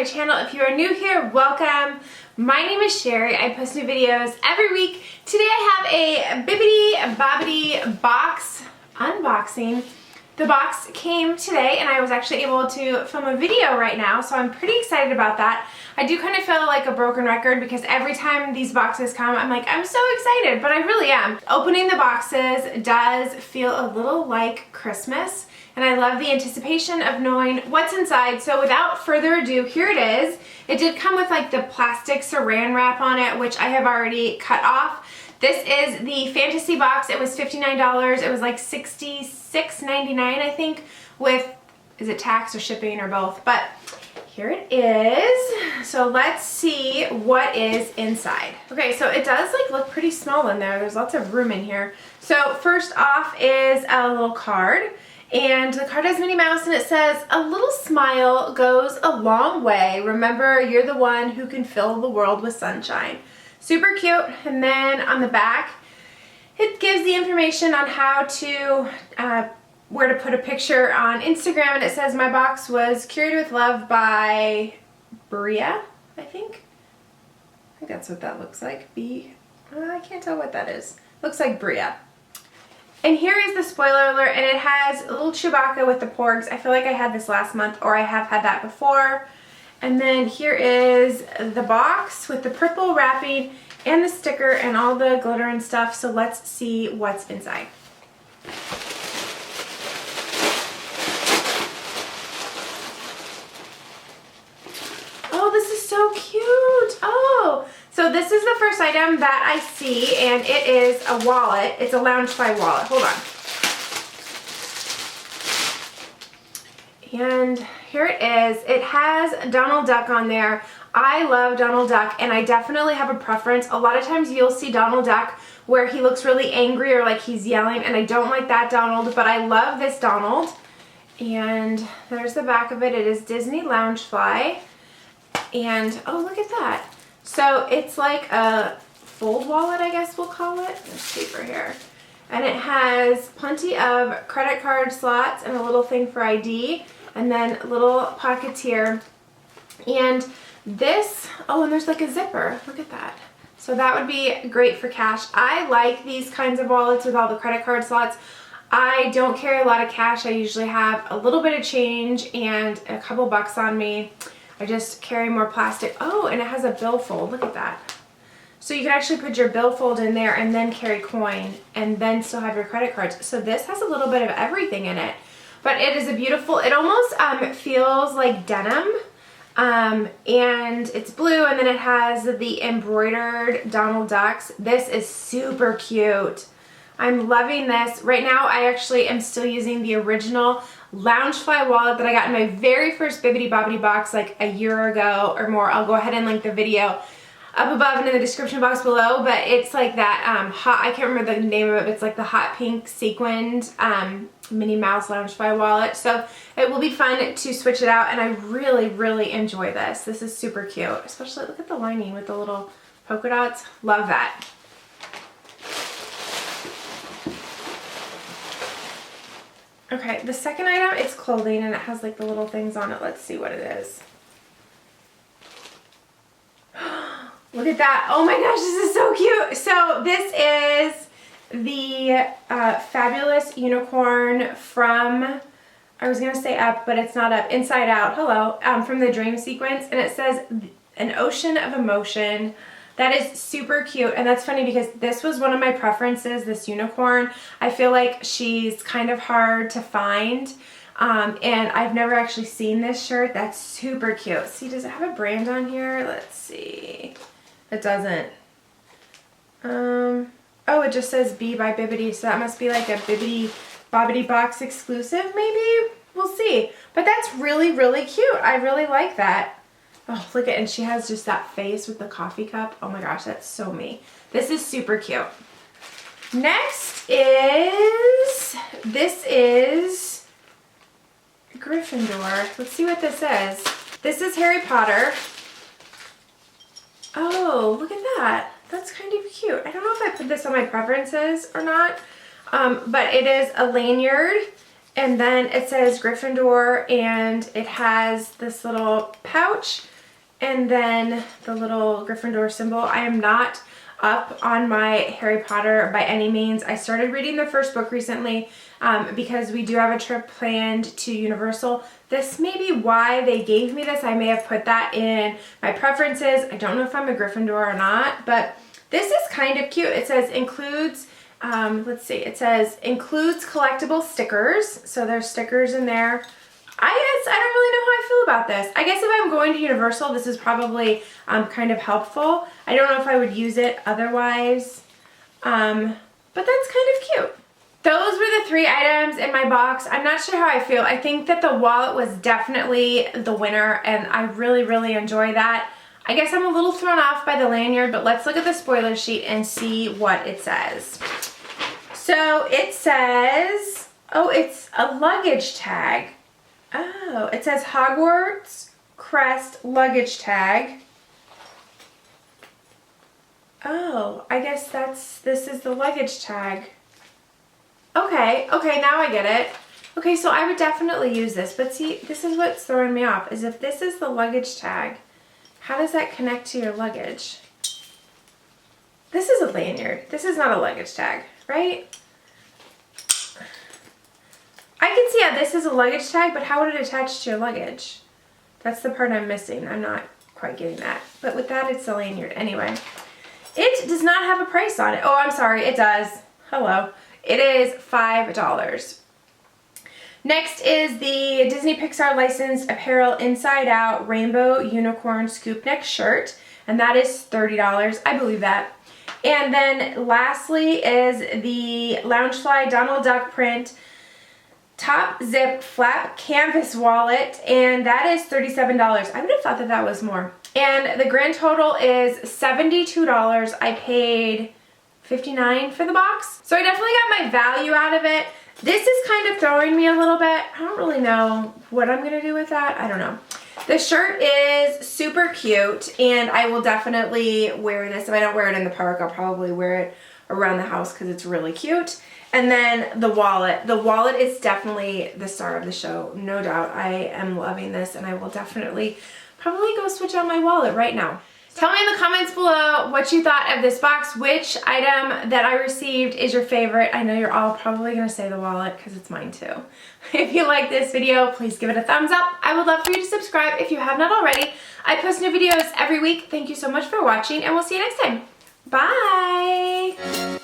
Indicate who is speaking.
Speaker 1: channel. If you are new here, welcome. My name is Sherry. I post new videos every week. Today I have a Bibbity Bobbity box unboxing. The box came today and I was actually able to film a video right now, so I'm pretty excited about that. I do kind of feel like a broken record because every time these boxes come, I'm like, I'm so excited, but I really am. Opening the boxes does feel a little like Christmas, and I love the anticipation of knowing what's inside. So without further ado, here it is. It did come with like the plastic saran wrap on it, which I have already cut off. This is the fantasy box. It was $59. It was like $66.99, I think, with, is it tax or shipping or both? But here it is. So let's see what is inside. Okay, so it does like look pretty small in there. There's lots of room in here. So first off is a little card. And the card has Minnie Mouse and it says, "A little smile goes a long way. Remember, you're the one who can fill the world with sunshine." Super cute. And then on the back, it gives the information on how to, where to put a picture on Instagram. And it says, "My box was curated with love by Bria," I think. I think that's what that looks like. I can't tell what that is. Looks like Bria. And here is the spoiler alert, and it has a little Chewbacca with the porgs. I feel like I had this last month, or I have had that before. And then here is the box with the purple wrapping and the sticker and all the glitter and stuff. So let's see what's inside. Oh, this is so cute. Oh, so this is the first item that I see, and it is a wallet. It's a Loungefly wallet. Hold on. And here it is. It has Donald Duck on there. I love Donald Duck, and I definitely have a preference. A lot of times you'll see Donald Duck where he looks really angry or like he's yelling, and I don't like that Donald, but I love this Donald. And there's the back of it. It is Disney Loungefly. And oh, look at that. So it's like a fold wallet, I guess we'll call it. Let's paper here. And it has plenty of credit card slots and a little thing for ID, and then a little pockets here. And this, oh, and there's like a zipper. Look at that. So that would be great for cash. I like these kinds of wallets with all the credit card slots. I don't carry a lot of cash. I usually have a little bit of change and a couple bucks on me. I just carry more plastic. Oh, and it has a billfold. Look at that. So you can actually put your billfold in there and then carry coin and then still have your credit cards. So this has a little bit of everything in it. But it is a beautiful, it almost feels like denim. And it's blue, and then it has the embroidered Donald Ducks. This is super cute. I'm loving this. Right now I actually am still using the original Loungefly wallet that I got in my very first Bibbity Bobbity box like a year ago or more. I'll go ahead and link the video up above and in the description box below, but it's like that hot, I can't remember the name of it, but it's like the hot pink sequined Minnie Mouse Loungefly wallet. So it will be fun to switch it out, and I really, really enjoy this. This is super cute, especially look at the lining with the little polka dots. Love that. Okay, the second item, it's clothing, and it has like the little things on it. Let's see what it is. Look at that. Oh my gosh, this is so cute. So this is the Fabulous Unicorn from, I was going to say Up, but it's not Up, Inside Out. Hello. From the Dream Sequence, and it says An Ocean of Emotion. That is super cute, and that's funny because this was one of my preferences, this unicorn. I feel like she's kind of hard to find, and I've never actually seen this shirt. That's super cute. See, does it have a brand on here? Let's see. It doesn't. Oh, it just says B by Bibbity, so that must be like a Bibbity Bobbity box exclusive, maybe? We'll see. But that's really, really cute. I really like that. Oh, look at, and she has just that face with the coffee cup. Oh my gosh, that's so me. This is super cute. Next is, this is Gryffindor. Let's see what this is. This is Harry Potter. Oh, look at that. That's kind of cute. I don't know if I put this on my preferences or not, but it is a lanyard, and then it says Gryffindor, and it has this little pouch and then the little Gryffindor symbol. I am not up on my Harry Potter by any means. I started reading the first book recently because we do have a trip planned to Universal. This may be why they gave me this. I may have put that in my preferences. I don't know if I'm a Gryffindor or not, but this is kind of cute. It says includes, let's see, it says includes collectible stickers. So there's stickers in there. I don't really know how I feel about this. I guess if I'm going to Universal, this is probably kind of helpful. I don't know if I would use it otherwise, but that's kind of cute. Those were the 3 items in my box. I'm not sure how I feel. I think that the wallet was definitely the winner, and I really, really enjoy that. I guess I'm a little thrown off by the lanyard, but let's look at the spoiler sheet and see what it says. So it says, oh, it's a luggage tag. Oh, it says Hogwarts Crest luggage tag. Oh, I guess this is the luggage tag. Okay, now I get it. Okay, so I would definitely use this, but see, this is what's throwing me off, is if this is the luggage tag, how does that connect to your luggage? This is a lanyard. This is not a luggage tag, right? I can see how this is a luggage tag, but how would it attach to your luggage? That's the part I'm missing. I'm not quite getting that. But with that, it's a lanyard. Anyway, it does not have a price on it. Oh, I'm sorry. It does. Hello. It is $5. Next is the Disney Pixar licensed apparel Inside Out Rainbow Unicorn Scoop Neck shirt, and that is $30. I believe that. And then lastly is the Loungefly Donald Duck print top zip flap canvas wallet, and that is $37. I would have thought that that was more. And the grand total is $72. I paid $59 for the box. So I definitely got my value out of it. This is kind of throwing me a little bit. I don't really know what I'm gonna do with that. I don't know. The shirt is super cute, and I will definitely wear this. If I don't wear it in the park, I'll probably wear it around the house because it's really cute. And then the wallet. The wallet is definitely the star of the show, no doubt. I am loving this, and I will definitely probably go switch out my wallet right now. Tell me in the comments below what you thought of this box. Which item that I received is your favorite? I know you're all probably going to say the wallet because it's mine too. If you like this video, please give it a thumbs up. I would love for you to subscribe if you have not already. I post new videos every week. Thank you so much for watching, and we'll see you next time. Bye!